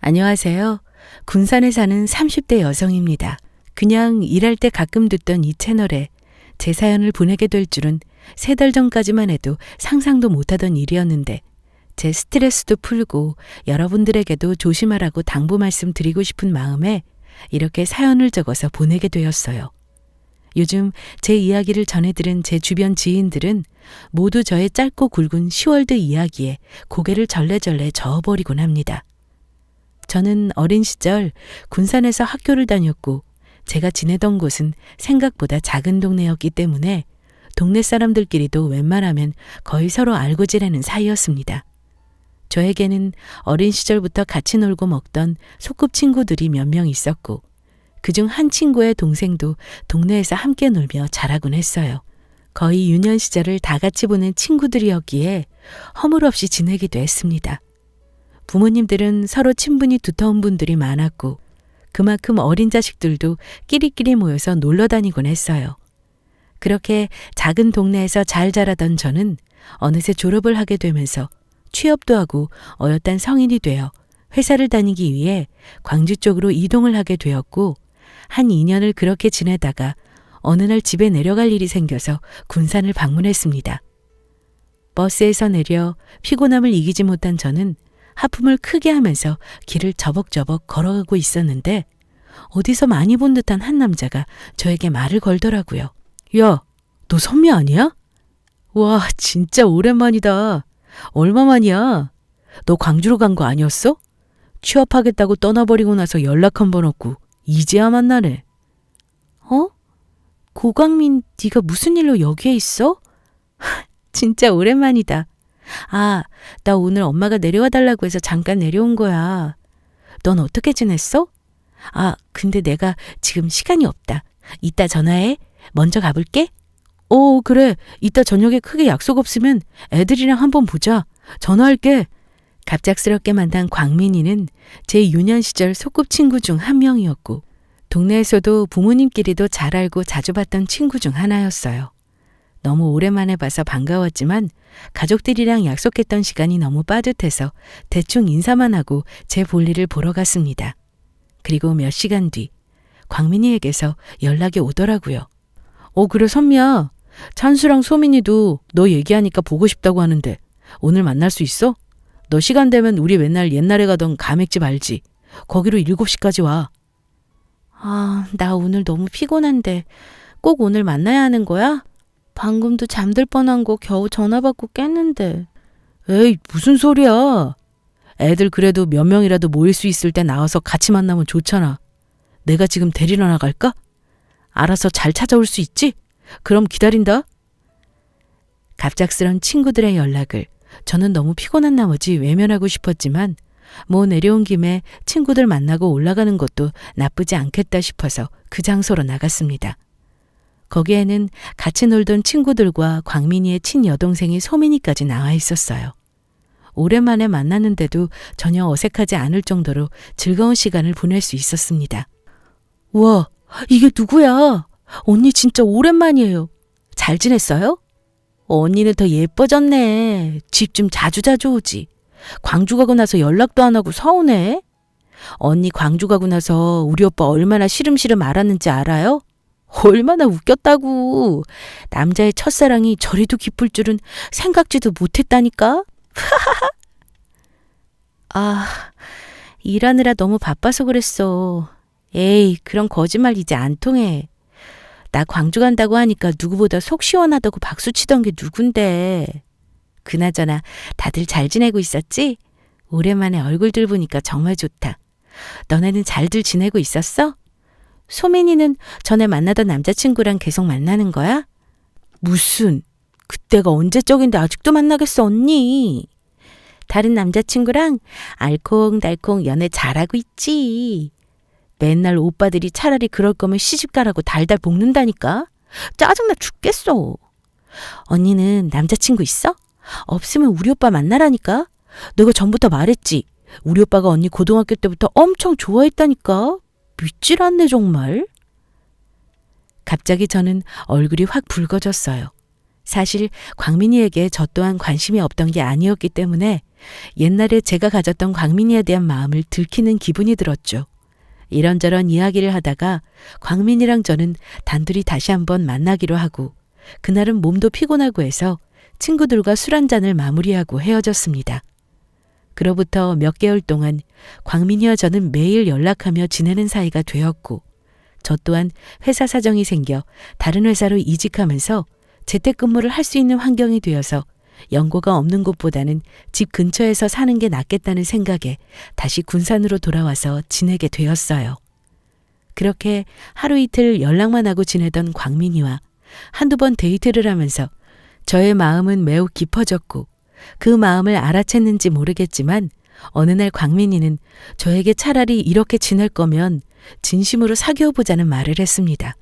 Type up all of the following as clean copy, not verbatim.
안녕하세요. 군산에 사는 30대 여성입니다. 그냥 일할 때 가끔 듣던 이 채널에 제 사연을 보내게 될 줄은 3달 전까지만 해도 상상도 못하던 일이었는데 제 스트레스도 풀고 여러분들에게도 조심하라고 당부 말씀 드리고 싶은 마음에 이렇게 사연을 적어서 보내게 되었어요. 요즘 제 이야기를 전해들은 제 주변 지인들은 모두 저의 짧고 굵은 10월드 이야기에 고개를 절레절레 저어버리곤 합니다. 저는 어린 시절 군산에서 학교를 다녔고 제가 지내던 곳은 생각보다 작은 동네였기 때문에 동네 사람들끼리도 웬만하면 거의 서로 알고 지내는 사이였습니다. 저에게는 어린 시절부터 같이 놀고 먹던 소꿉친구들이 몇 명 있었고 그중 한 친구의 동생도 동네에서 함께 놀며 자라곤 했어요. 거의 유년 시절을 다 같이 보낸 친구들이었기에 허물없이 지내기도 했습니다. 부모님들은 서로 친분이 두터운 분들이 많았고 그만큼 어린 자식들도 끼리끼리 모여서 놀러 다니곤 했어요. 그렇게 작은 동네에서 잘 자라던 저는 어느새 졸업을 하게 되면서 취업도 하고 어엿한 성인이 되어 회사를 다니기 위해 광주 쪽으로 이동을 하게 되었고 한 2년을 그렇게 지내다가 어느 날 집에 내려갈 일이 생겨서 군산을 방문했습니다. 버스에서 내려 피곤함을 이기지 못한 저는 하품을 크게 하면서 길을 저벅저벅 걸어가고 있었는데 어디서 많이 본 듯한 한 남자가 저에게 말을 걸더라고요. 야, 너 선미 아니야? 와, 진짜 오랜만이다. 얼마만이야? 너 광주로 간 거 아니었어? 취업하겠다고 떠나버리고 나서 연락 한 번 없고 이제야 만나네. 어? 고광민, 네가 무슨 일로 여기에 있어? 진짜 오랜만이다. 아, 나 오늘 엄마가 내려와 달라고 해서 잠깐 내려온 거야. 넌 어떻게 지냈어? 아, 근데 내가 지금 시간이 없다. 이따 전화해. 먼저 가볼게. 그래. 이따 저녁에 크게 약속 없으면 애들이랑 한번 보자. 전화할게. 갑작스럽게 만난 광민이는 제 유년 시절 소꿉친구 중 한 명이었고 동네에서도 부모님끼리도 잘 알고 자주 봤던 친구 중 하나였어요. 너무 오랜만에 봐서 반가웠지만 가족들이랑 약속했던 시간이 너무 빠듯해서 대충 인사만 하고 제 볼일을 보러 갔습니다. 그리고 몇 시간 뒤 광민이에게서 연락이 오더라고요. 그래 선미야. 찬수랑 소민이도 너 얘기하니까 보고 싶다고 하는데 오늘 만날 수 있어? 너 시간 되면 우리 맨날 옛날에 가던 가맥집 알지? 거기로 7시까지 와. 아, 나 오늘 너무 피곤한데 꼭 오늘 만나야 하는 거야? 방금도 잠들 뻔한 거 겨우 전화 받고 깼는데. 에이, 무슨 소리야. 애들 그래도 몇 명이라도 모일 수 있을 때 나와서 같이 만나면 좋잖아. 내가 지금 데리러 나갈까? 알아서 잘 찾아올 수 있지? 그럼 기다린다. 갑작스런 친구들의 연락을 저는 너무 피곤한 나머지 외면하고 싶었지만 내려온 김에 친구들 만나고 올라가는 것도 나쁘지 않겠다 싶어서 그 장소로 나갔습니다. 거기에는 같이 놀던 친구들과 광민이의 친여동생이 소민이까지 나와 있었어요. 오랜만에 만났는데도 전혀 어색하지 않을 정도로 즐거운 시간을 보낼 수 있었습니다. 우와, 이게 누구야? 언니 진짜 오랜만이에요. 잘 지냈어요? 언니는 더 예뻐졌네. 집 좀 자주자주 오지. 광주 가고 나서 연락도 안 하고 서운해. 언니 광주 가고 나서 우리 오빠 얼마나 시름시름 알았는지 알아요? 얼마나 웃겼다고. 남자의 첫사랑이 저리도 깊을 줄은 생각지도 못했다니까. 아, 일하느라 너무 바빠서 그랬어. 에이, 그런 거짓말 이제 안 통해. 나 광주 간다고 하니까 누구보다 속 시원하다고 박수치던 게 누군데. 그나저나 다들 잘 지내고 있었지? 오랜만에 얼굴들 보니까 정말 좋다. 너네는 잘들 지내고 있었어? 소민이는 전에 만나던 남자친구랑 계속 만나는 거야? 무슨, 그때가 언제적인데 아직도 만나겠어 언니. 다른 남자친구랑 알콩달콩 연애 잘하고 있지. 맨날 오빠들이 차라리 그럴 거면 시집가라고 달달 볶는다니까. 짜증나 죽겠어. 언니는 남자친구 있어? 없으면 우리 오빠 만나라니까. 내가 전부터 말했지. 우리 오빠가 언니 고등학교 때부터 엄청 좋아했다니까. 믿질 않네 정말. 갑자기 저는 얼굴이 확 붉어졌어요. 사실 광민이에게 저 또한 관심이 없던 게 아니었기 때문에 옛날에 제가 가졌던 광민이에 대한 마음을 들키는 기분이 들었죠. 이런저런 이야기를 하다가 광민이랑 저는 단둘이 다시 한번 만나기로 하고 그날은 몸도 피곤하고 해서 친구들과 술 한잔을 마무리하고 헤어졌습니다. 그로부터 몇 개월 동안 광민이와 저는 매일 연락하며 지내는 사이가 되었고 저 또한 회사 사정이 생겨 다른 회사로 이직하면서 재택근무를 할 수 있는 환경이 되어서 연고가 없는 곳보다는 집 근처에서 사는 게 낫겠다는 생각에 다시 군산으로 돌아와서 지내게 되었어요. 그렇게 하루 이틀 연락만 하고 지내던 광민이와 한두 번 데이트를 하면서 저의 마음은 매우 깊어졌고 그 마음을 알아챘는지 모르겠지만 어느 날 광민이는 저에게 차라리 이렇게 지낼 거면 진심으로 사귀어보자는 말을 했습니다.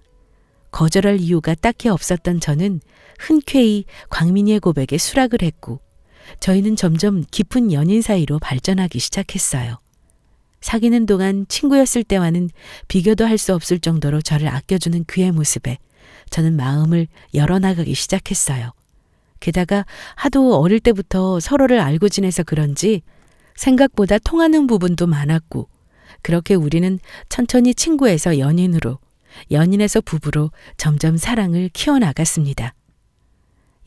거절할 이유가 딱히 없었던 저는 흔쾌히 광민이의 고백에 수락을 했고 저희는 점점 깊은 연인 사이로 발전하기 시작했어요. 사귀는 동안 친구였을 때와는 비교도 할 수 없을 정도로 저를 아껴주는 그의 모습에 저는 마음을 열어나가기 시작했어요. 게다가 하도 어릴 때부터 서로를 알고 지내서 그런지 생각보다 통하는 부분도 많았고 그렇게 우리는 천천히 친구에서 연인으로, 연인에서 부부로 점점 사랑을 키워나갔습니다.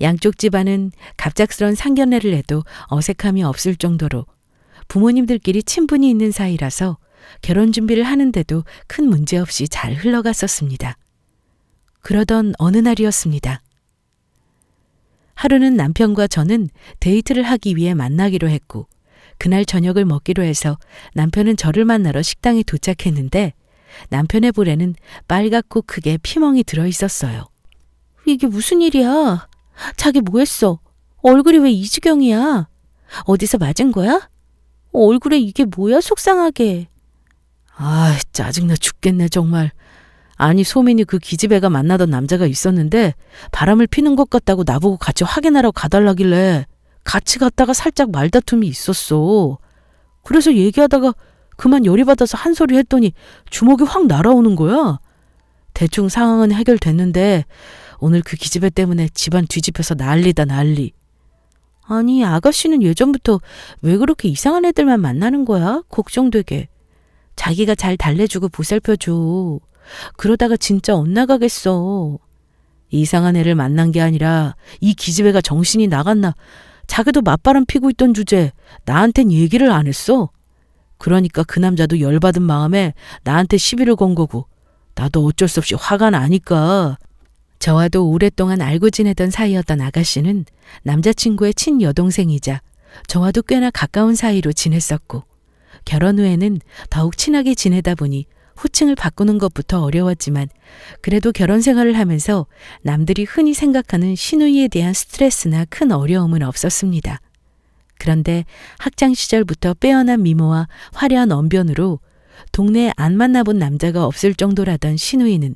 양쪽 집안은 갑작스런 상견례를 해도 어색함이 없을 정도로 부모님들끼리 친분이 있는 사이라서 결혼 준비를 하는데도 큰 문제 없이 잘 흘러갔었습니다. 그러던 어느 날이었습니다. 하루는 남편과 저는 데이트를 하기 위해 만나기로 했고 그날 저녁을 먹기로 해서 남편은 저를 만나러 식당에 도착했는데 남편의 볼에는 빨갛고 크게 피멍이 들어 있었어요. 이게 무슨 일이야? 자기 뭐 했어? 얼굴이 왜 이 지경이야? 어디서 맞은 거야? 얼굴에 이게 뭐야 속상하게. 아, 짜증나 죽겠네 정말. 아니 소민이 그 기집애가 만나던 남자가 있었는데 바람을 피는 것 같다고 나보고 같이 확인하러 가달라길래 같이 갔다가 살짝 말다툼이 있었어. 그래서 얘기하다가 그만 열이 받아서 한 소리 했더니 주먹이 확 날아오는 거야. 대충 상황은 해결됐는데 오늘 그 기집애 때문에 집안 뒤집혀서 난리다 난리. 아니 아가씨는 예전부터 왜 그렇게 이상한 애들만 만나는 거야? 걱정되게. 자기가 잘 달래주고 보살펴줘. 그러다가 진짜 엇나가겠어. 이상한 애를 만난 게 아니라 이 기집애가 정신이 나갔나. 자기도 맞바람 피고 있던 주제에 나한텐 얘기를 안 했어. 그러니까 그 남자도 열받은 마음에 나한테 시비를 건 거고 나도 어쩔 수 없이 화가 나니까. 저와도 오랫동안 알고 지내던 사이였던 아가씨는 남자친구의 친여동생이자 저와도 꽤나 가까운 사이로 지냈었고 결혼 후에는 더욱 친하게 지내다 보니 호칭을 바꾸는 것부터 어려웠지만 그래도 결혼 생활을 하면서 남들이 흔히 생각하는 시누이에 대한 스트레스나 큰 어려움은 없었습니다. 그런데 학창 시절부터 빼어난 미모와 화려한 언변으로 동네에 안 만나본 남자가 없을 정도라던 시누이는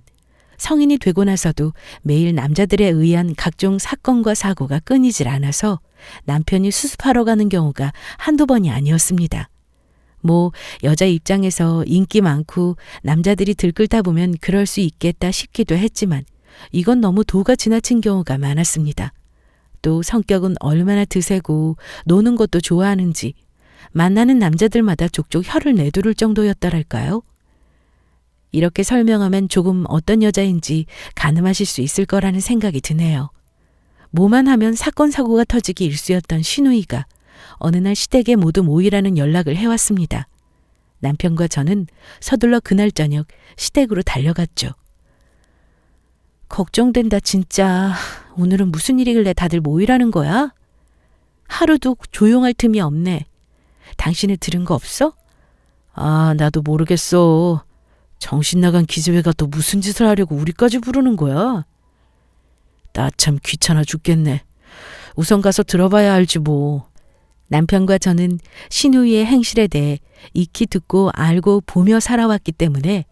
성인이 되고 나서도 매일 남자들에 의한 각종 사건과 사고가 끊이질 않아서 남편이 수습하러 가는 경우가 한두 번이 아니었습니다. 뭐 여자 입장에서 인기 많고 남자들이 들끓다 보면 그럴 수 있겠다 싶기도 했지만 이건 너무 도가 지나친 경우가 많았습니다. 또 성격은 얼마나 드세고 노는 것도 좋아하는지 만나는 남자들마다 족족 혀를 내두를 정도였더랄까요? 이렇게 설명하면 조금 어떤 여자인지 가늠하실 수 있을 거라는 생각이 드네요. 뭐만 하면 사건 사고가 터지기 일쑤였던 시누이가 어느 날 시댁에 모두 모이라는 연락을 해왔습니다. 남편과 저는 서둘러 그날 저녁 시댁으로 달려갔죠. 걱정된다 진짜. 오늘은 무슨 일이길래 다들 모이라는 거야? 하루도 조용할 틈이 없네. 당신은 들은 거 없어? 아, 나도 모르겠어. 정신 나간 기집애가 또 무슨 짓을 하려고 우리까지 부르는 거야? 나 참 귀찮아 죽겠네. 우선 가서 들어봐야 알지 뭐. 남편과 저는 시누이의 행실에 대해 익히 듣고 알고 보며 살아왔기 때문에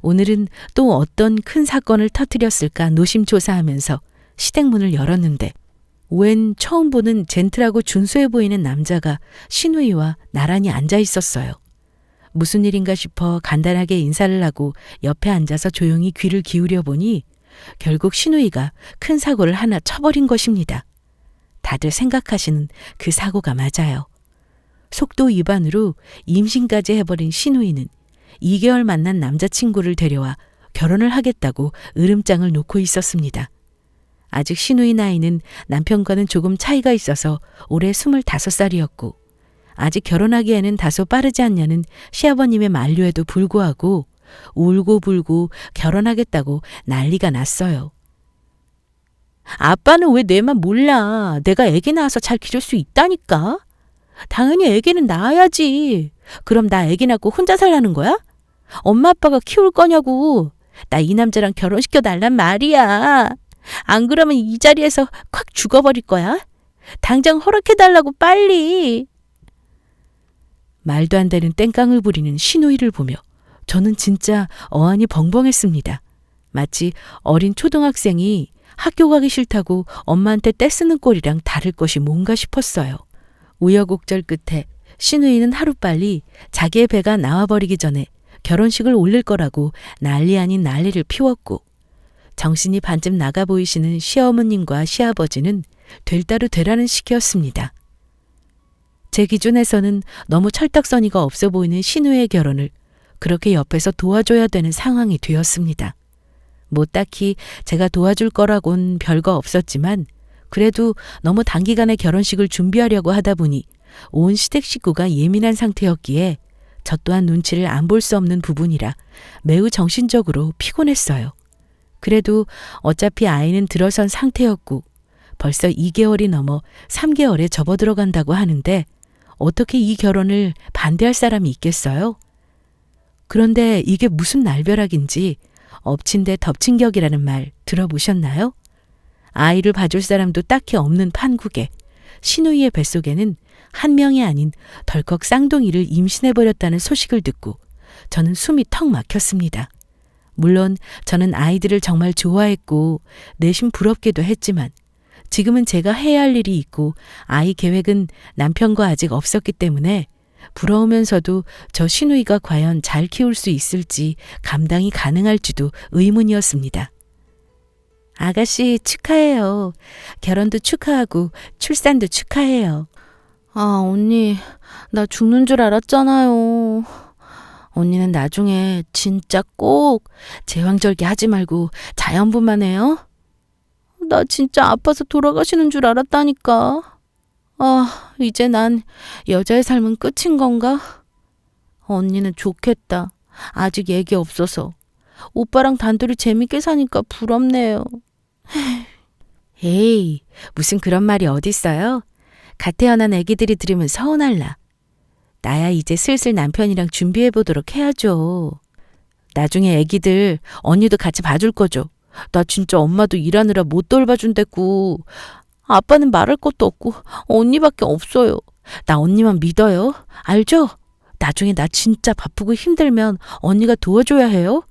오늘은 또 어떤 큰 사건을 터뜨렸을까 노심초사하면서 시댁 문을 열었는데 웬 처음 보는 젠틀하고 준수해 보이는 남자가 시누이와 나란히 앉아 있었어요. 무슨 일인가 싶어 간단하게 인사를 하고 옆에 앉아서 조용히 귀를 기울여 보니 결국 시누이가 큰 사고를 하나 쳐버린 것입니다. 다들 생각하시는 그 사고가 맞아요. 속도 위반으로 임신까지 해버린 신우이는 2개월 만난 남자친구를 데려와 결혼을 하겠다고 으름장을 놓고 있었습니다. 아직 신우이 나이는 남편과는 조금 차이가 있어서 올해 25살이었고 아직 결혼하기에는 다소 빠르지 않냐는 시아버님의 만류에도 불구하고 울고불고 결혼하겠다고 난리가 났어요. 아빠는 왜 내만 몰라? 내가 애기 낳아서 잘 기를 수 있다니까. 당연히 애기는 낳아야지. 그럼 나 애기 낳고 혼자 살라는 거야? 엄마 아빠가 키울 거냐고. 나 이 남자랑 결혼시켜 달란 말이야. 안 그러면 이 자리에서 콱 죽어버릴 거야. 당장 허락해달라고 빨리. 말도 안 되는 땡깡을 부리는 신우이를 보며 저는 진짜 어안이 벙벙했습니다. 마치 어린 초등학생이 학교 가기 싫다고 엄마한테 떼쓰는 꼴이랑 다를 것이 뭔가 싶었어요. 우여곡절 끝에 신우이는 하루빨리 자기의 배가 나와버리기 전에 결혼식을 올릴 거라고 난리 아닌 난리를 피웠고 정신이 반쯤 나가 보이시는 시어머님과 시아버지는 될 대로 되라는 식이었습니다. 제 기준에서는 너무 철딱서니가 없어 보이는 신우의 결혼을 그렇게 옆에서 도와줘야 되는 상황이 되었습니다. 뭐 딱히 제가 도와줄 거라곤 별거 없었지만 그래도 너무 단기간에 결혼식을 준비하려고 하다 보니 온 시댁 식구가 예민한 상태였기에 저 또한 눈치를 안 볼 수 없는 부분이라 매우 정신적으로 피곤했어요. 그래도 어차피 아이는 들어선 상태였고 벌써 2개월이 넘어 3개월에 접어들어간다고 하는데 어떻게 이 결혼을 반대할 사람이 있겠어요? 그런데 이게 무슨 날벼락인지 엎친 데 덮친 격이라는 말 들어보셨나요? 아이를 봐줄 사람도 딱히 없는 판국에 신우이의 뱃속에는 한 명이 아닌 덜컥 쌍둥이를 임신해버렸다는 소식을 듣고 저는 숨이 턱 막혔습니다. 물론 저는 아이들을 정말 좋아했고 내심 부럽기도 했지만 지금은 제가 해야 할 일이 있고 아이 계획은 남편과 아직 없었기 때문에 부러우면서도 저 신우이가 과연 잘 키울 수 있을지 감당이 가능할지도 의문이었습니다. 아가씨 축하해요. 결혼도 축하하고 출산도 축하해요. 아, 언니, 나 죽는 줄 알았잖아요. 언니는 나중에 진짜 꼭 제왕절개 하지 말고 자연분만 해요. 나 진짜 아파서 돌아가시는 줄 알았다니까. 아, 이제 난 여자의 삶은 끝인 건가? 언니는 좋겠다. 아직 얘기 없어서. 오빠랑 단둘이 재밌게 사니까 부럽네요. 에이, 무슨 그런 말이 어딨어요? 갓 태어난 애기들이 들으면 서운할라. 나야 이제 슬슬 남편이랑 준비해보도록 해야죠. 나중에 애기들 언니도 같이 봐줄 거죠. 나 진짜 엄마도 일하느라 못 돌봐준댔고 아빠는 말할 것도 없고 언니밖에 없어요. 나 언니만 믿어요. 알죠? 나중에 나 진짜 바쁘고 힘들면 언니가 도와줘야 해요.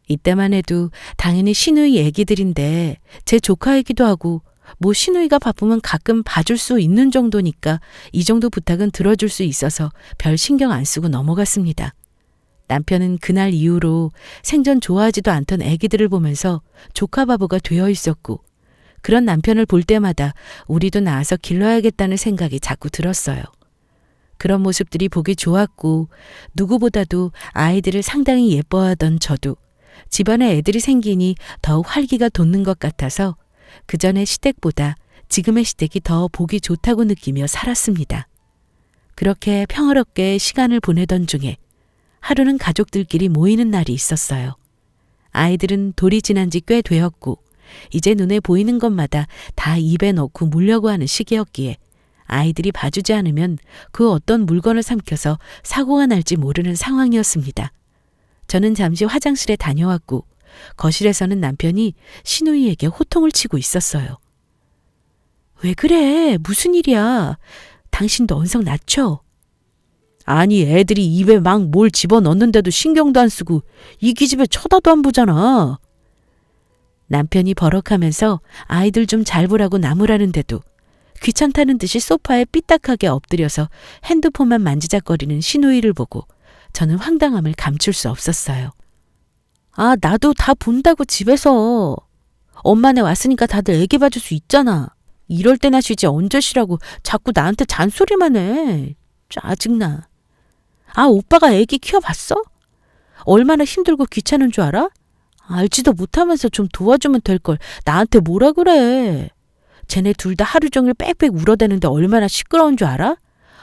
이때만 해도 당연히 신우이 애기들인데 제 조카이기도 하고 뭐 신우이가 바쁘면 가끔 봐줄 수 있는 정도니까 이 정도 부탁은 들어줄 수 있어서 별 신경 안 쓰고 넘어갔습니다. 남편은 그날 이후로 생전 좋아하지도 않던 애기들을 보면서 조카 바보가 되어 있었고 그런 남편을 볼 때마다 우리도 낳아서 길러야겠다는 생각이 자꾸 들었어요. 그런 모습들이 보기 좋았고 누구보다도 아이들을 상당히 예뻐하던 저도 집안에 애들이 생기니 더욱 활기가 돋는 것 같아서 그전의 시댁보다 지금의 시댁이 더 보기 좋다고 느끼며 살았습니다. 그렇게 평화롭게 시간을 보내던 중에 하루는 가족들끼리 모이는 날이 있었어요. 아이들은 돌이 지난 지 꽤 되었고 이제 눈에 보이는 것마다 다 입에 넣고 물려고 하는 시기였기에 아이들이 봐주지 않으면 그 어떤 물건을 삼켜서 사고가 날지 모르는 상황이었습니다. 저는 잠시 화장실에 다녀왔고 거실에서는 남편이 신우이에게 호통을 치고 있었어요. 왜 그래? 무슨 일이야? 당신도 언성 낮춰. 아니 애들이 입에 막 뭘 집어넣는데도 신경도 안 쓰고 이 기집애 쳐다도 안 보잖아. 남편이 버럭하면서 아이들 좀 잘 보라고 나무라는데도 귀찮다는 듯이 소파에 삐딱하게 엎드려서 핸드폰만 만지작거리는 신우이를 보고 저는 황당함을 감출 수 없었어요. 아, 나도 다 본다고 집에서. 엄마네 왔으니까 다들 애기 봐줄 수 있잖아. 이럴 때나 쉬지 언제 쉬라고 자꾸 나한테 잔소리만 해. 짜증나. 아, 오빠가 애기 키워봤어? 얼마나 힘들고 귀찮은 줄 알아? 알지도 못하면서 좀 도와주면 될 걸 나한테 뭐라 그래. 쟤네 둘 다 하루 종일 빽빽 울어대는데 얼마나 시끄러운 줄 알아?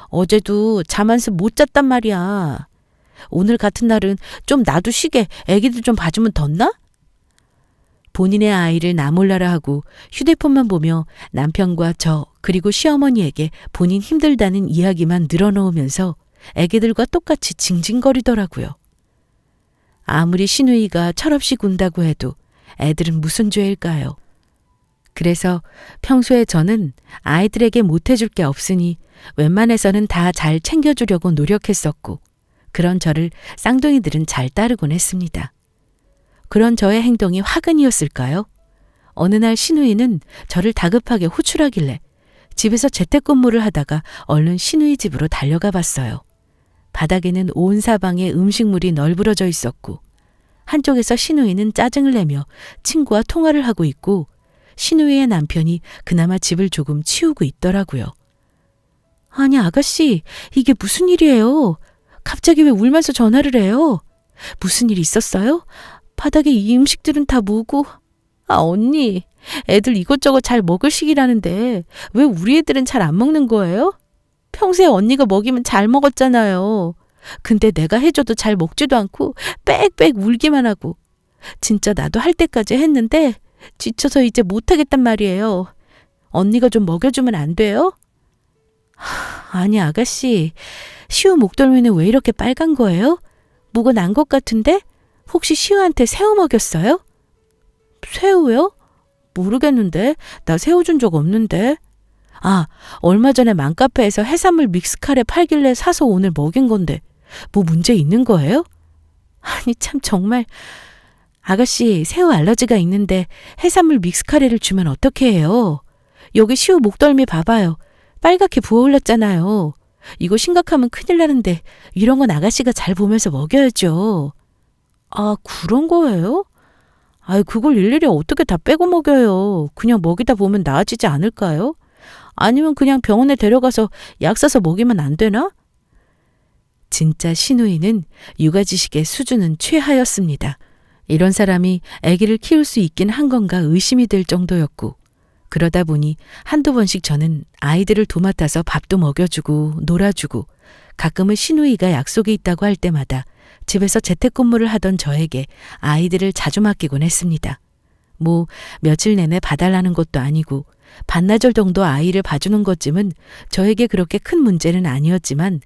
어제도 잠 한숨 못 잤단 말이야. 오늘 같은 날은 좀 나도 쉬게 애기들 좀 봐주면 덧나? 본인의 아이를 나 몰라라 하고 휴대폰만 보며 남편과 저 그리고 시어머니에게 본인 힘들다는 이야기만 늘어놓으면서 애기들과 똑같이 징징거리더라고요. 아무리 시누이가 철없이 군다고 해도 애들은 무슨 죄일까요? 그래서 평소에 저는 아이들에게 못해줄 게 없으니 웬만해서는 다 잘 챙겨주려고 노력했었고 그런 저를 쌍둥이들은 잘 따르곤 했습니다. 그런 저의 행동이 화근이었을까요? 어느 날 시누이는 저를 다급하게 호출하길래 집에서 재택근무를 하다가 얼른 시누이 집으로 달려가 봤어요. 바닥에는 온 사방에 음식물이 널브러져 있었고 한쪽에서 시누이는 짜증을 내며 친구와 통화를 하고 있고 시누이의 남편이 그나마 집을 조금 치우고 있더라고요. 아니 아가씨, 이게 무슨 일이에요? 갑자기 왜 울면서 전화를 해요? 무슨 일 있었어요? 바닥에 이 음식들은 다 뭐고? 아 언니, 애들 이것저것 잘 먹을 시기라는데 왜 우리 애들은 잘 안 먹는 거예요? 평소에 언니가 먹이면 잘 먹었잖아요. 근데 내가 해줘도 잘 먹지도 않고 빽빽 울기만 하고 진짜 나도 할 때까지 했는데 지쳐서 이제 못하겠단 말이에요. 언니가 좀 먹여주면 안 돼요? 아니 아가씨, 시우 목덜미는 왜 이렇게 빨간 거예요? 뭐가 난 것 같은데? 혹시 시우한테 새우 먹였어요? 새우요? 모르겠는데. 나 새우 준 적 없는데. 아, 얼마 전에 맘카페에서 해산물 믹스카레 팔길래 사서 오늘 먹인 건데 뭐 문제 있는 거예요? 아니 참 정말. 아가씨, 새우 알러지가 있는데 해산물 믹스카레를 주면 어떻게 해요? 여기 시우 목덜미 봐봐요. 빨갛게 부어올랐잖아요. 이거 심각하면 큰일 나는데 이런 건 아가씨가 잘 보면서 먹여야죠. 아, 그런 거예요? 아이, 그걸 일일이 어떻게 다 빼고 먹여요. 그냥 먹이다 보면 나아지지 않을까요? 아니면 그냥 병원에 데려가서 약 사서 먹이면 안 되나? 진짜 시누이는 육아지식의 수준은 최하였습니다. 이런 사람이 아기를 키울 수 있긴 한 건가 의심이 될 정도였고 그러다 보니 한두 번씩 저는 아이들을 도맡아서 밥도 먹여주고 놀아주고 가끔은 시누이가 약속이 있다고 할 때마다 집에서 재택근무를 하던 저에게 아이들을 자주 맡기곤 했습니다. 뭐 며칠 내내 봐달라는 것도 아니고 반나절 정도 아이를 봐주는 것쯤은 저에게 그렇게 큰 문제는 아니었지만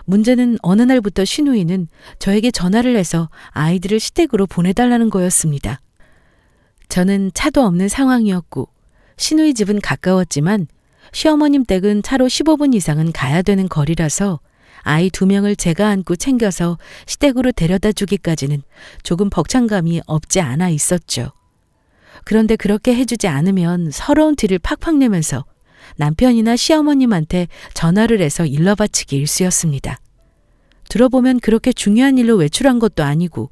문제는 어느 날부터 시누이는 저에게 전화를 해서 아이들을 시댁으로 보내달라는 거였습니다. 저는 차도 없는 상황이었고 시누이 집은 가까웠지만 시어머님 댁은 차로 15분 이상은 가야 되는 거리라서 아이 2명을 제가 안고 챙겨서 시댁으로 데려다 주기까지는 조금 벅찬감이 없지 않아 있었죠. 그런데 그렇게 해주지 않으면 서러운 티를 팍팍 내면서 남편이나 시어머님한테 전화를 해서 일러바치기 일쑤였습니다. 들어보면 그렇게 중요한 일로 외출한 것도 아니고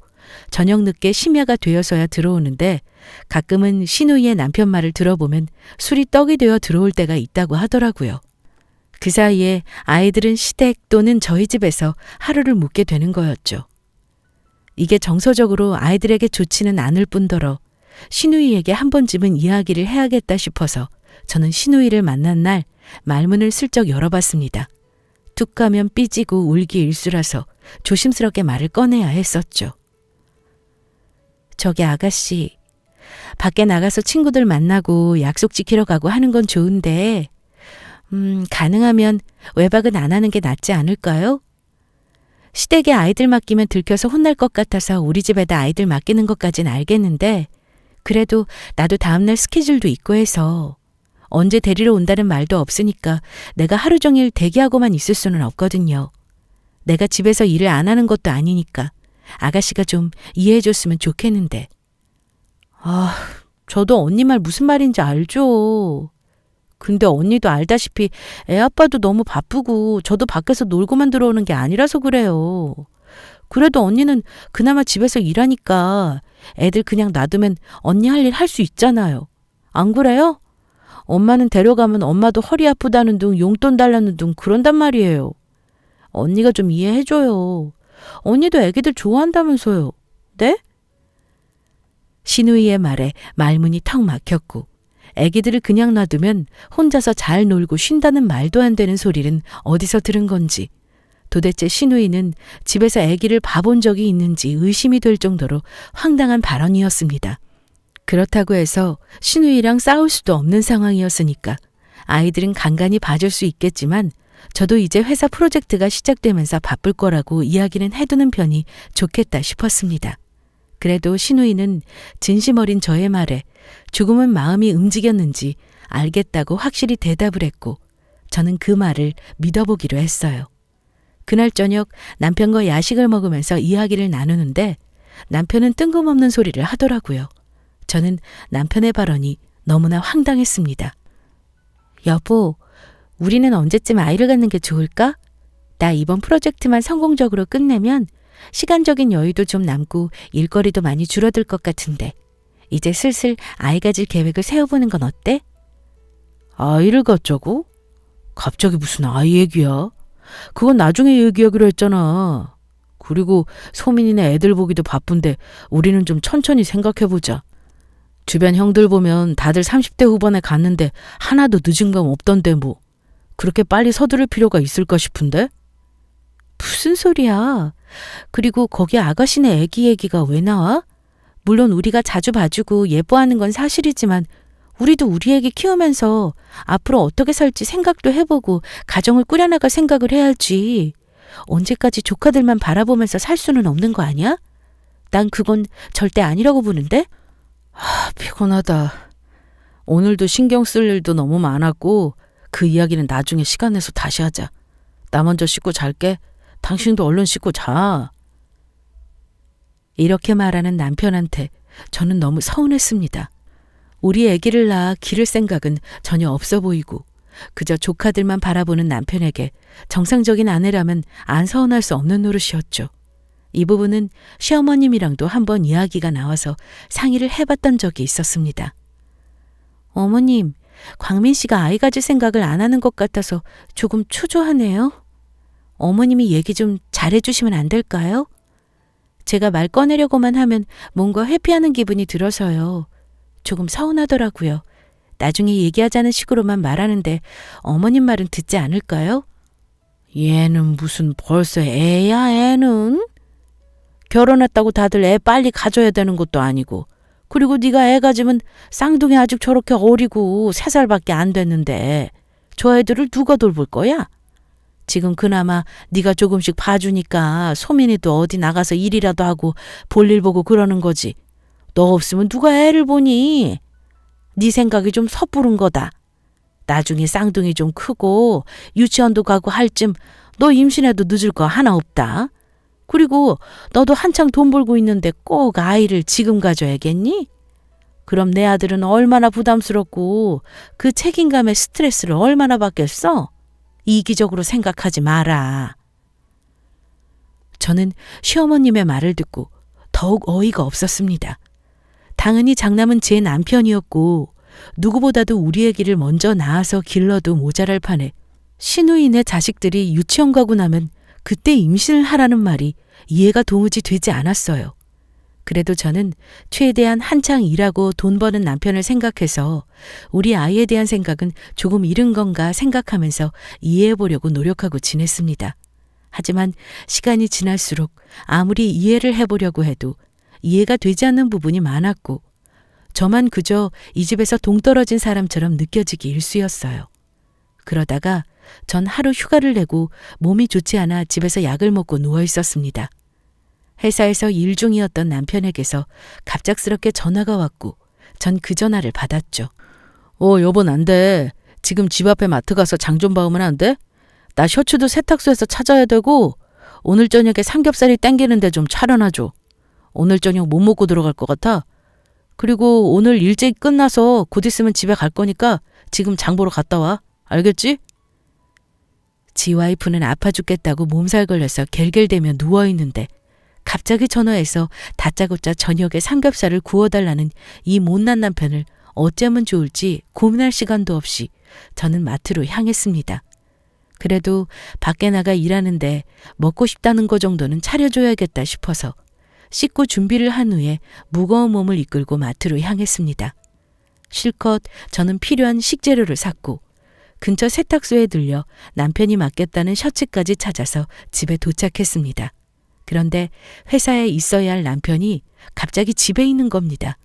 저녁 늦게 심야가 되어서야 들어오는데 가끔은 시누이의 남편 말을 들어보면 술이 떡이 되어 들어올 때가 있다고 하더라고요. 그 사이에 아이들은 시댁 또는 저희 집에서 하루를 묵게 되는 거였죠. 이게 정서적으로 아이들에게 좋지는 않을 뿐더러 시누이에게 한 번쯤은 이야기를 해야겠다 싶어서 저는 시누이를 만난 날 말문을 슬쩍 열어봤습니다. 툭 가면 삐지고 울기 일쑤라서 조심스럽게 말을 꺼내야 했었죠. 저기 아가씨, 밖에 나가서 친구들 만나고 약속 지키러 가고 하는 건 좋은데 가능하면 외박은 안 하는 게 낫지 않을까요? 시댁에 아이들 맡기면 들켜서 혼날 것 같아서 우리 집에다 아이들 맡기는 것까진 알겠는데 그래도 나도 다음날 스케줄도 있고 해서 언제 데리러 온다는 말도 없으니까 내가 하루 종일 대기하고만 있을 수는 없거든요. 내가 집에서 일을 안 하는 것도 아니니까 아가씨가 좀 이해해 줬으면 좋겠는데. 아, 저도 언니 말 무슨 말인지 알죠. 근데 언니도 알다시피 애 아빠도 너무 바쁘고 저도 밖에서 놀고만 들어오는 게 아니라서 그래요. 그래도 언니는 그나마 집에서 일하니까 애들 그냥 놔두면 언니 할 일 할 수 있잖아요. 안 그래요? 엄마는 데려가면 엄마도 허리 아프다는 둥 용돈 달라는 둥 그런단 말이에요. 언니가 좀 이해해줘요. 언니도 애기들 좋아한다면서요. 네? 신우이의 말에 말문이 턱 막혔고 애기들을 그냥 놔두면 혼자서 잘 놀고 쉰다는 말도 안 되는 소리는 어디서 들은 건지 도대체 신우이는 집에서 애기를 봐본 적이 있는지 의심이 될 정도로 황당한 발언이었습니다. 그렇다고 해서 신우이랑 싸울 수도 없는 상황이었으니까 아이들은 간간히 봐줄 수 있겠지만 저도 이제 회사 프로젝트가 시작되면서 바쁠 거라고 이야기는 해두는 편이 좋겠다 싶었습니다. 그래도 신우이는 진심 어린 저의 말에 조금은 마음이 움직였는지 알겠다고 확실히 대답을 했고 저는 그 말을 믿어보기로 했어요. 그날 저녁 남편과 야식을 먹으면서 이야기를 나누는데 남편은 뜬금없는 소리를 하더라고요. 저는 남편의 발언이 너무나 황당했습니다. 여보, 우리는 언제쯤 아이를 갖는 게 좋을까? 나 이번 프로젝트만 성공적으로 끝내면 시간적인 여유도 좀 남고 일거리도 많이 줄어들 것 같은데 이제 슬슬 아이 가질 계획을 세워보는 건 어때? 아이를 갖자고? 갑자기 무슨 아이 얘기야? 그건 나중에 얘기하기로 했잖아. 그리고 소민이네 애들 보기도 바쁜데 우리는 좀 천천히 생각해보자. 주변 형들 보면 다들 30대 후반에 갔는데 하나도 늦은 감 없던데 뭐. 그렇게 빨리 서두를 필요가 있을까 싶은데? 무슨 소리야. 그리고 거기 아가씨네 애기 얘기가 왜 나와? 물론 우리가 자주 봐주고 예뻐하는 건 사실이지만 우리도 우리 애기 키우면서 앞으로 어떻게 살지 생각도 해보고 가정을 꾸려나갈 생각을 해야지. 언제까지 조카들만 바라보면서 살 수는 없는 거 아니야? 난 그건 절대 아니라고 보는데? 피곤하다. 오늘도 신경 쓸 일도 너무 많았고 그 이야기는 나중에 시간 내서 다시 하자. 나 먼저 씻고 잘게. 당신도 얼른 씻고 자. 이렇게 말하는 남편한테 저는 너무 서운했습니다. 우리 아기를 낳아 기를 생각은 전혀 없어 보이고 그저 조카들만 바라보는 남편에게 정상적인 아내라면 안 서운할 수 없는 노릇이었죠. 이 부분은 시어머님이랑도 한번 이야기가 나와서 상의를 해봤던 적이 있었습니다. 어머님, 광민 씨가 아이 가질 생각을 안 하는 것 같아서 조금 초조하네요. 어머님이 얘기 좀 잘해주시면 안 될까요? 제가 말 꺼내려고만 하면 뭔가 회피하는 기분이 들어서요. 조금 서운하더라고요. 나중에 얘기하자는 식으로만 말하는데 어머님 말은 듣지 않을까요? 얘는 무슨 벌써 애야 애는? 결혼했다고 다들 애 빨리 가져야 되는 것도 아니고 그리고 네가 애 가지면 쌍둥이 아직 저렇게 어리고 3살밖에 안 됐는데 저 애들을 누가 돌볼 거야? 지금 그나마 네가 조금씩 봐주니까 소민이도 어디 나가서 일이라도 하고 볼일 보고 그러는 거지. 너 없으면 누가 애를 보니? 네 생각이 좀 섣부른 거다. 나중에 쌍둥이 좀 크고 유치원도 가고 할 쯤 너 임신해도 늦을 거 하나 없다. 그리고 너도 한창 돈 벌고 있는데 꼭 아이를 지금 가져야겠니? 그럼 내 아들은 얼마나 부담스럽고 그 책임감에 스트레스를 얼마나 받겠어? 이기적으로 생각하지 마라. 저는 시어머님의 말을 듣고 더욱 어이가 없었습니다. 당연히 장남은 제 남편이었고 누구보다도 우리 애기를 먼저 낳아서 길러도 모자랄 판에 신우이네 자식들이 유치원 가고 나면 그때 임신을 하라는 말이 이해가 도무지 되지 않았어요. 그래도 저는 최대한 한창 일하고 돈 버는 남편을 생각해서 우리 아이에 대한 생각은 조금 이른 건가 생각하면서 이해해 보려고 노력하고 지냈습니다. 하지만 시간이 지날수록 아무리 이해를 해보려고 해도 이해가 되지 않는 부분이 많았고 저만 그저 이 집에서 동떨어진 사람처럼 느껴지기 일쑤였어요. 그러다가 전 하루 휴가를 내고 몸이 좋지 않아 집에서 약을 먹고 누워 있었습니다. 회사에서 일 중이었던 남편에게서 갑작스럽게 전화가 왔고 전 그 전화를 받았죠. 여보 안 돼. 지금 집 앞에 마트 가서 장 좀 봐오면 안 돼? 나 셔츠도 세탁소에서 찾아야 되고 오늘 저녁에 삼겹살이 땡기는데 좀 차려놔줘. 오늘 저녁 못 먹고 들어갈 것 같아. 그리고 오늘 일찍 끝나서 곧 있으면 집에 갈 거니까 지금 장 보러 갔다 와. 알겠지? 지 와이프는 아파 죽겠다고 몸살 걸려서 겔겔대며 누워있는데 갑자기 전화해서 다짜고짜 저녁에 삼겹살을 구워달라는 이 못난 남편을 어쩌면 좋을지 고민할 시간도 없이 저는 마트로 향했습니다. 그래도 밖에 나가 일하는데 먹고 싶다는 거 정도는 차려줘야겠다 싶어서 씻고 준비를 한 후에 무거운 몸을 이끌고 마트로 향했습니다. 실컷 저는 필요한 식재료를 샀고 근처 세탁소에 들려 남편이 맡겠다는 셔츠까지 찾아서 집에 도착했습니다. 그런데 회사에 있어야 할 남편이 갑자기 집에 있는 겁니다.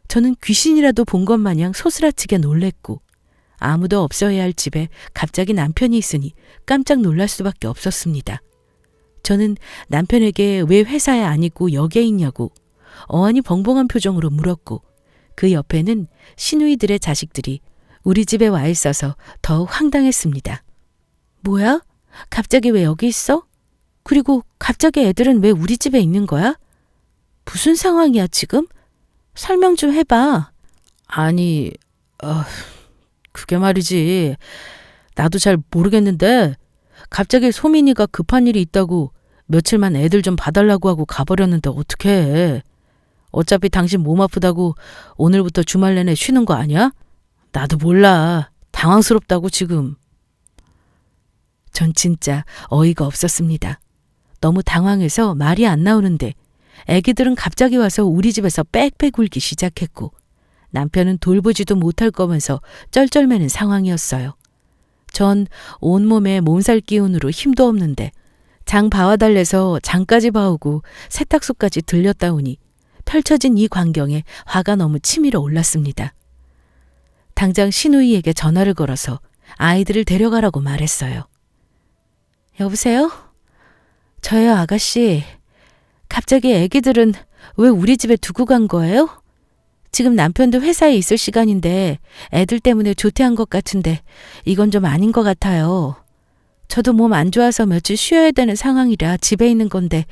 저는 귀신이라도 본 것 마냥 소스라치게 놀랬고 아무도 없어야 할 집에 갑자기 남편이 있으니 깜짝 놀랄 수밖에 없었습니다. 저는 남편에게 왜 회사에 안 있고 여기에 있냐고 어안이 벙벙한 표정으로 물었고 그 옆에는 시누이들의 자식들이 우리 집에 와 있어서 더욱 황당했습니다. 뭐야? 갑자기 왜 여기 있어? 그리고 갑자기 애들은 왜 우리 집에 있는 거야? 무슨 상황이야 지금? 설명 좀 해봐. 아니, 그게 말이지. 나도 잘 모르겠는데 갑자기 소민이가 급한 일이 있다고 며칠만 애들 좀 봐달라고 하고 가버렸는데 어떡해. 어차피 당신 몸 아프다고 오늘부터 주말 내내 쉬는 거 아니야? 나도 몰라. 당황스럽다고 지금. 전 진짜 어이가 없었습니다. 너무 당황해서 말이 안 나오는데 애기들은 갑자기 와서 우리 집에서 빽빽 울기 시작했고 남편은 돌보지도 못할 거면서 쩔쩔매는 상황이었어요. 전 온몸에 몸살 기운으로 힘도 없는데 장 봐와달래서 장까지 봐오고 세탁소까지 들렸다 오니 펼쳐진 이 광경에 화가 너무 치밀어 올랐습니다. 당장 시누이에게 전화를 걸어서 아이들을 데려가라고 말했어요. 여보세요? 저요, 아가씨. 갑자기 애기들은 왜 우리 집에 두고 간 거예요? 지금 남편도 회사에 있을 시간인데 애들 때문에 조퇴한 것 같은데 이건 좀 아닌 것 같아요. 저도 몸 안 좋아서 며칠 쉬어야 되는 상황이라 집에 있는 건데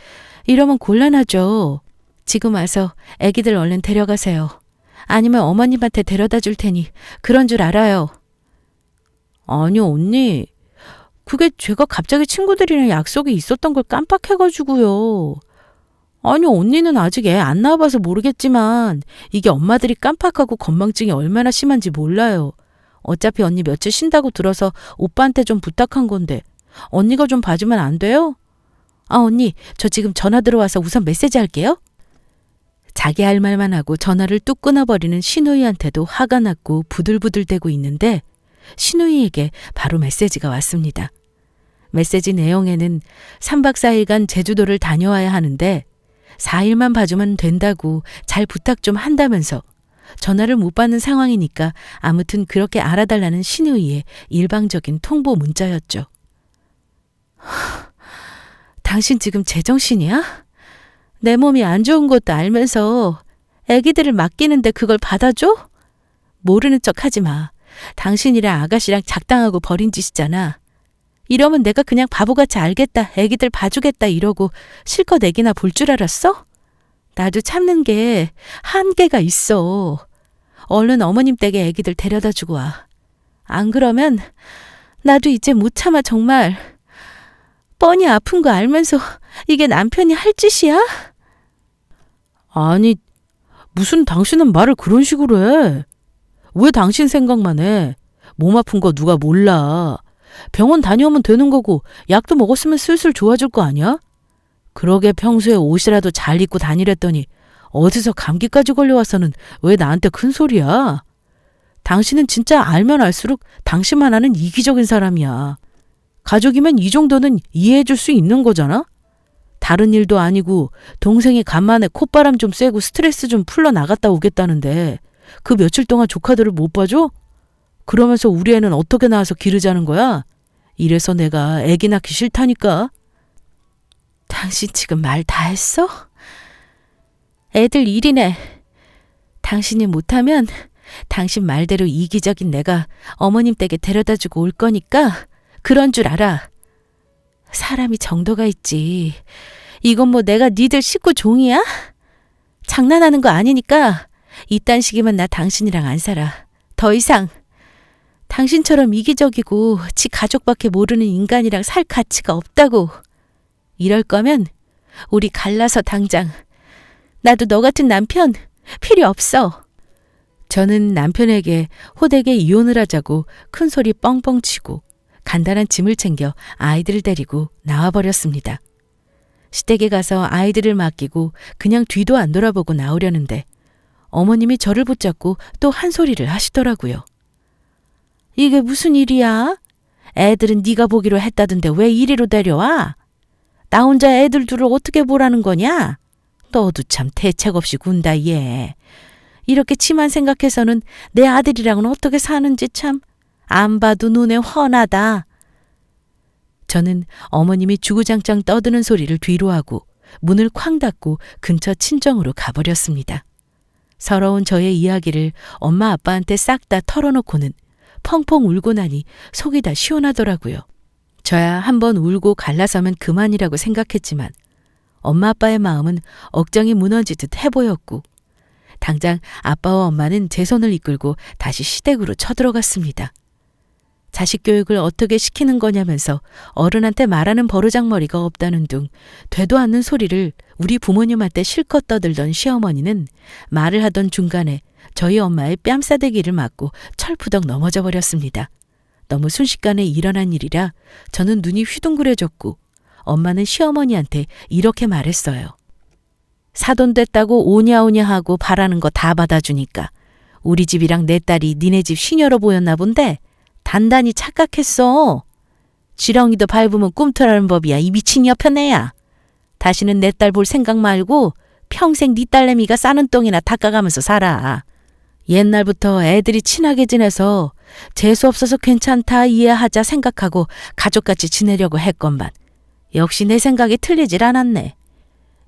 이러면 곤란하죠. 지금 와서 애기들 얼른 데려가세요. 아니면 어머님한테 데려다 줄 테니 그런 줄 알아요. 아니요, 언니. 그게 제가 갑자기 친구들이랑 약속이 있었던 걸 깜빡해가지고요. 아니요, 언니는 아직 애 안 낳아봐서 모르겠지만 이게 엄마들이 깜빡하고 건망증이 얼마나 심한지 몰라요. 어차피 언니 며칠 쉰다고 들어서 오빠한테 좀 부탁한 건데 언니가 좀 봐주면 안 돼요? 아, 언니, 저 지금 전화 들어와서 우선 메시지 할게요. 자기 할 말만 하고 전화를 뚝 끊어버리는 시누이한테도 화가 났고 부들부들대고 있는데 시누이에게 바로 메시지가 왔습니다. 메시지 내용에는 3박 4일간 제주도를 다녀와야 하는데 4일만 봐주면 된다고 잘 부탁 좀 한다면서 전화를 못 받는 상황이니까 아무튼 그렇게 알아달라는 시누이의 일방적인 통보 문자였죠. 당신 지금 제정신이야? 내 몸이 안 좋은 것도 알면서 애기들을 맡기는데 그걸 받아줘? 모르는 척 하지 마. 당신이랑 아가씨랑 작당하고 버린 짓이잖아. 이러면 내가 그냥 바보같이 알겠다, 애기들 봐주겠다 이러고 실컷 애기나 볼 줄 알았어? 나도 참는 게 한계가 있어. 얼른 어머님 댁에 애기들 데려다 주고 와. 안 그러면 나도 이제 못 참아 정말. 뻔히 아픈 거 알면서 이게 남편이 할 짓이야? 아니, 무슨 당신은 말을 그런 식으로 해. 왜 당신 생각만 해? 몸 아픈 거 누가 몰라. 병원 다녀오면 되는 거고 약도 먹었으면 슬슬 좋아질 거 아니야? 그러게 평소에 옷이라도 잘 입고 다니랬더니 어디서 감기까지 걸려와서는 왜 나한테 큰 소리야? 당신은 진짜 알면 알수록 당신만 아는 이기적인 사람이야. 가족이면 이 정도는 이해해 줄 수 있는 거잖아? 다른 일도 아니고 동생이 간만에 콧바람 좀 쐬고 스트레스 좀 풀러 나갔다 오겠다는데 그 며칠 동안 조카들을 못 봐줘? 그러면서 우리 애는 어떻게 낳아서 기르자는 거야? 이래서 내가 애기 낳기 싫다니까. 당신 지금 말 다 했어? 애들 일이네. 당신이 못하면 당신 말대로 이기적인 내가 어머님 댁에 데려다주고 올 거니까 그런 줄 알아. 사람이 정도가 있지. 이건 뭐 내가 니들 식구 종이야? 장난하는 거 아니니까 이딴 식이면 나 당신이랑 안 살아. 더 이상. 당신처럼 이기적이고 지 가족밖에 모르는 인간이랑 살 가치가 없다고. 이럴 거면 우리 갈라서 당장. 나도 너 같은 남편 필요 없어. 저는 남편에게 호되게 이혼을 하자고 큰 소리 뻥뻥 치고 간단한 짐을 챙겨 아이들을 데리고 나와버렸습니다. 시댁에 가서 아이들을 맡기고 그냥 뒤도 안 돌아보고 나오려는데 어머님이 저를 붙잡고 또 한 소리를 하시더라고요. 이게 무슨 일이야? 애들은 네가 보기로 했다던데 왜 이리로 데려와? 나 혼자 애들 둘을 어떻게 보라는 거냐? 너도 참 대책 없이 군다 얘. 이렇게 치만 생각해서는 내 아들이랑은 어떻게 사는지 참 안 봐도 눈에 훤하다. 저는 어머님이 주구장창 떠드는 소리를 뒤로 하고 문을 쾅 닫고 근처 친정으로 가버렸습니다. 서러운 저의 이야기를 엄마 아빠한테 싹 다 털어놓고는 펑펑 울고 나니 속이 다 시원하더라고요. 저야 한번 울고 갈라서면 그만이라고 생각했지만 엄마 아빠의 마음은 억장이 무너지듯 해보였고 당장 아빠와 엄마는 제 손을 이끌고 다시 시댁으로 쳐들어갔습니다. 자식 교육을 어떻게 시키는 거냐면서 어른한테 말하는 버르장머리가 없다는 둥 되도 않는 소리를 우리 부모님한테 실컷 떠들던 시어머니는 말을 하던 중간에 저희 엄마의 뺨싸대기를 맞고 철푸덕 넘어져 버렸습니다. 너무 순식간에 일어난 일이라 저는 눈이 휘둥그레졌고 엄마는 시어머니한테 이렇게 말했어요. 사돈 됐다고 오냐오냐 하고 바라는 거 다 받아주니까 우리 집이랑 내 딸이 니네 집 시녀로 보였나 본데 단단히 착각했어. 지렁이도 밟으면 꿈틀하는 법이야. 이 미친 여편애야. 다시는 내 딸 볼 생각 말고 평생 네 딸내미가 싸는 똥이나 닦아가면서 살아. 옛날부터 애들이 친하게 지내서 재수 없어서 괜찮다 이해하자 생각하고 가족같이 지내려고 했건만 역시 내 생각이 틀리질 않았네.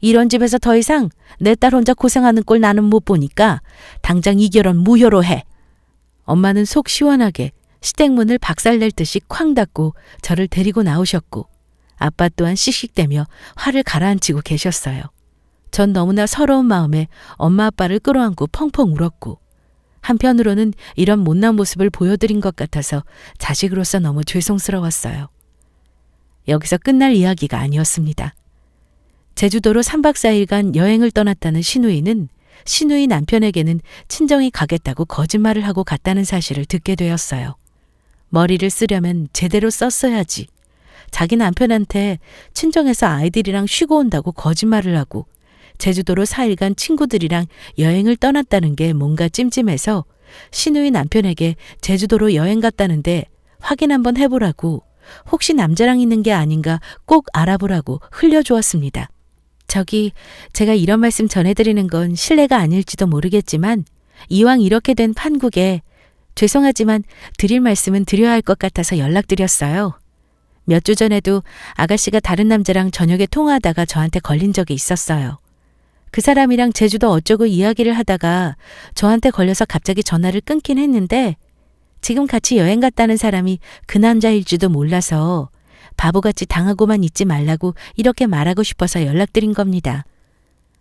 이런 집에서 더 이상 내 딸 혼자 고생하는 꼴 나는 못 보니까 당장 이 결혼 무효로 해. 엄마는 속 시원하게 시댁문을 박살낼 듯이 쾅 닫고 저를 데리고 나오셨고 아빠 또한 씩씩대며 화를 가라앉히고 계셨어요. 전 너무나 서러운 마음에 엄마 아빠를 끌어안고 펑펑 울었고 한편으로는 이런 못난 모습을 보여드린 것 같아서 자식으로서 너무 죄송스러웠어요. 여기서 끝날 이야기가 아니었습니다. 제주도로 3박 4일간 여행을 떠났다는 시누이는 시누이 남편에게는 친정이 가겠다고 거짓말을 하고 갔다는 사실을 듣게 되었어요. 머리를 쓰려면 제대로 썼어야지. 자기 남편한테 친정에서 아이들이랑 쉬고 온다고 거짓말을 하고 제주도로 4일간 친구들이랑 여행을 떠났다는 게 뭔가 찜찜해서 시누이 남편에게 제주도로 여행 갔다는데 확인 한번 해보라고 혹시 남자랑 있는 게 아닌가 꼭 알아보라고 흘려주었습니다. 제가 이런 말씀 전해드리는 건 실례가 아닐지도 모르겠지만 이왕 이렇게 된 판국에 죄송하지만 드릴 말씀은 드려야 할 것 같아서 연락드렸어요. 몇 주 전에도 아가씨가 다른 남자랑 저녁에 통화하다가 저한테 걸린 적이 있었어요. 그 사람이랑 제주도 어쩌고 이야기를 하다가 저한테 걸려서 갑자기 전화를 끊긴 했는데 지금 같이 여행 갔다는 사람이 그 남자일지도 몰라서 바보같이 당하고만 있지 말라고 이렇게 말하고 싶어서 연락드린 겁니다.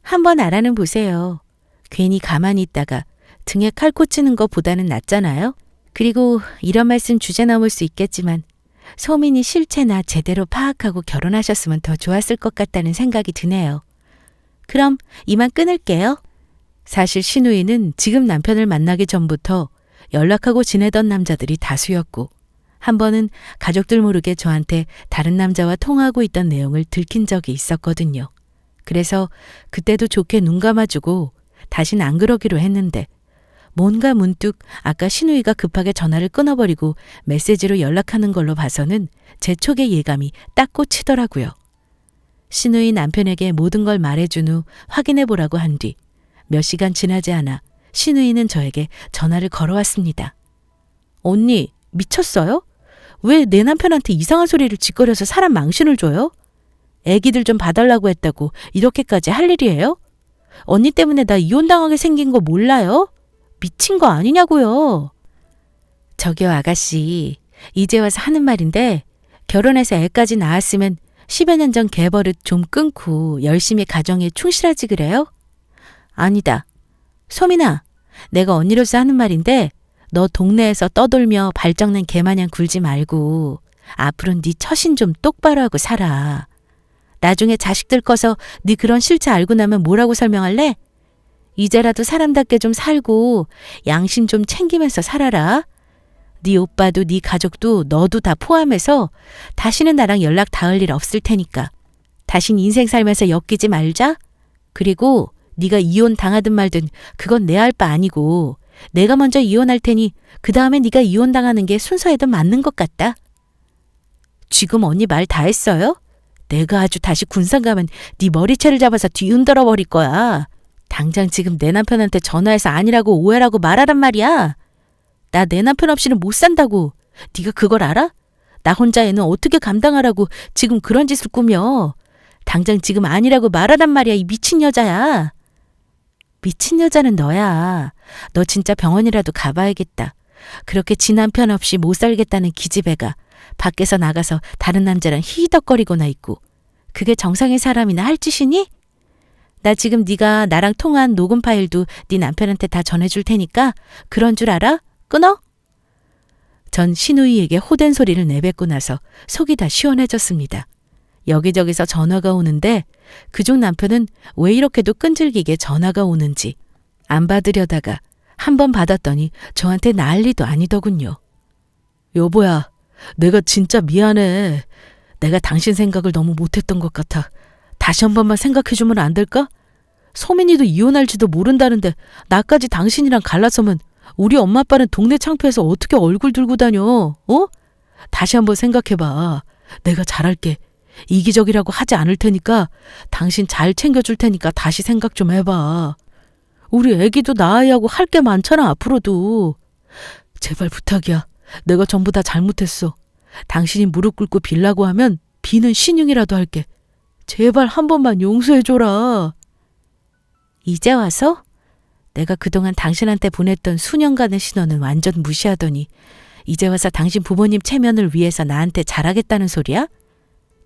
한번 알아는 보세요. 괜히 가만히 있다가 등에 칼 꽂히는 것보다는 낫잖아요. 그리고 이런 말씀 주제 넘을 수 있겠지만 소민이 실체나 제대로 파악하고 결혼하셨으면 더 좋았을 것 같다는 생각이 드네요. 그럼 이만 끊을게요. 사실 시누이는 지금 남편을 만나기 전부터 연락하고 지내던 남자들이 다수였고 한 번은 가족들 모르게 저한테 다른 남자와 통화하고 있던 내용을 들킨 적이 있었거든요. 그래서 그때도 좋게 눈 감아주고 다신 안 그러기로 했는데 뭔가 문득 아까 시누이가 급하게 전화를 끊어버리고 메시지로 연락하는 걸로 봐서는 제 촉의 예감이 딱 꽂히더라고요. 시누이 남편에게 모든 걸 말해준 후 확인해보라고 한 뒤 몇 시간 지나지 않아 시누이는 저에게 전화를 걸어왔습니다. 언니, 미쳤어요? 왜 내 남편한테 이상한 소리를 짓거려서 사람 망신을 줘요? 애기들 좀 봐달라고 했다고 이렇게까지 할 일이에요? 언니 때문에 나 이혼당하게 생긴 거 몰라요? 미친 거 아니냐고요. 저기요 아가씨, 이제 와서 하는 말인데 결혼해서 애까지 낳았으면 10여 년 전 개버릇 좀 끊고 열심히 가정에 충실하지 그래요? 아니다. 소민아, 내가 언니로서 하는 말인데 너 동네에서 떠돌며 발정난 개마냥 굴지 말고 앞으로는 네 처신 좀 똑바로 하고 살아. 나중에 자식들 커서 네 그런 실체 알고 나면 뭐라고 설명할래? 이제라도 사람답게 좀 살고 양심 좀 챙기면서 살아라. 네 오빠도 네 가족도 너도 다 포함해서 다시는 나랑 연락 닿을 일 없을 테니까. 다신 인생 살면서 엮이지 말자. 그리고 네가 이혼 당하든 말든 그건 내 할 바 아니고 내가 먼저 이혼할 테니 그 다음에 네가 이혼 당하는 게 순서에도 맞는 것 같다. 지금 언니 말 다 했어요? 내가 아주 다시 군산 가면 네 머리채를 잡아서 뒤흔들어 버릴 거야. 당장 지금 내 남편한테 전화해서 아니라고 오해라고 말하란 말이야. 나 내 남편 없이는 못 산다고. 네가 그걸 알아? 나 혼자 애는 어떻게 감당하라고 지금 그런 짓을 꾸며. 당장 지금 아니라고 말하란 말이야, 이 미친 여자야. 미친 여자는 너야. 너 진짜 병원이라도 가봐야겠다. 그렇게 지 남편 없이 못 살겠다는 기집애가 밖에서 나가서 다른 남자랑 히덕거리고나 있고 그게 정상의 사람이나 할 짓이니? 나 지금 네가 나랑 통화한 녹음 파일도 네 남편한테 다 전해줄 테니까 그런 줄 알아? 끊어? 전 신우이에게 호된 소리를 내뱉고 나서 속이 다 시원해졌습니다. 여기저기서 전화가 오는데 그중 남편은 왜 이렇게도 끈질기게 전화가 오는지 안 받으려다가 한 번 받았더니 저한테 난리도 아니더군요. 여보야, 내가 진짜 미안해. 내가 당신 생각을 너무 못했던 것 같아. 다시 한 번만 생각해주면 안 될까? 소민이도 이혼할지도 모른다는데 나까지 당신이랑 갈라서면 우리 엄마 아빠는 동네 창피해서 어떻게 얼굴 들고 다녀? 어? 다시 한번 생각해봐. 내가 잘할게. 이기적이라고 하지 않을 테니까 당신 잘 챙겨줄 테니까 다시 생각 좀 해봐. 우리 애기도 낳아야 하고 할 게 많잖아 앞으로도. 제발 부탁이야. 내가 전부 다 잘못했어. 당신이 무릎 꿇고 빌라고 하면 비는 신용이라도 할게. 제발 한 번만 용서해줘라. 이제 와서? 내가 그동안 당신한테 보냈던 수년간의 신호는 완전 무시하더니 이제 와서 당신 부모님 체면을 위해서 나한테 잘하겠다는 소리야?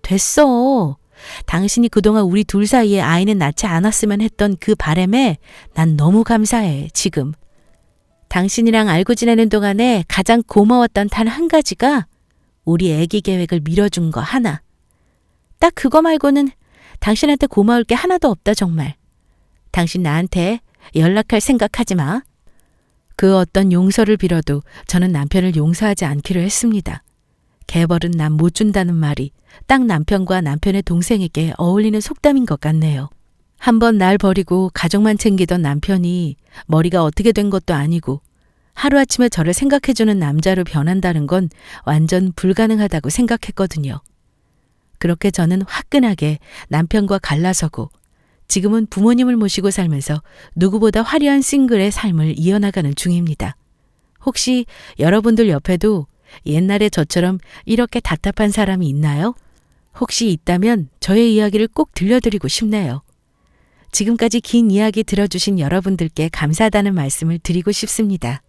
됐어. 당신이 그동안 우리 둘 사이에 아이는 낳지 않았으면 했던 그 바람에 난 너무 감사해, 지금. 당신이랑 알고 지내는 동안에 가장 고마웠던 단 한 가지가 우리 아기 계획을 밀어준 거 하나. 딱 그거 말고는 당신한테 고마울 게 하나도 없다, 정말. 당신 나한테 연락할 생각하지 마. 그 어떤 용서를 빌어도 저는 남편을 용서하지 않기로 했습니다. 개벌은 남 못 준다는 말이 딱 남편과 남편의 동생에게 어울리는 속담인 것 같네요. 한번 날 버리고 가족만 챙기던 남편이 머리가 어떻게 된 것도 아니고 하루아침에 저를 생각해주는 남자로 변한다는 건 완전 불가능하다고 생각했거든요. 그렇게 저는 화끈하게 남편과 갈라서고 지금은 부모님을 모시고 살면서 누구보다 화려한 싱글의 삶을 이어나가는 중입니다. 혹시 여러분들 옆에도 옛날에 저처럼 이렇게 답답한 사람이 있나요? 혹시 있다면 저의 이야기를 꼭 들려드리고 싶네요. 지금까지 긴 이야기 들어주신 여러분들께 감사하다는 말씀을 드리고 싶습니다.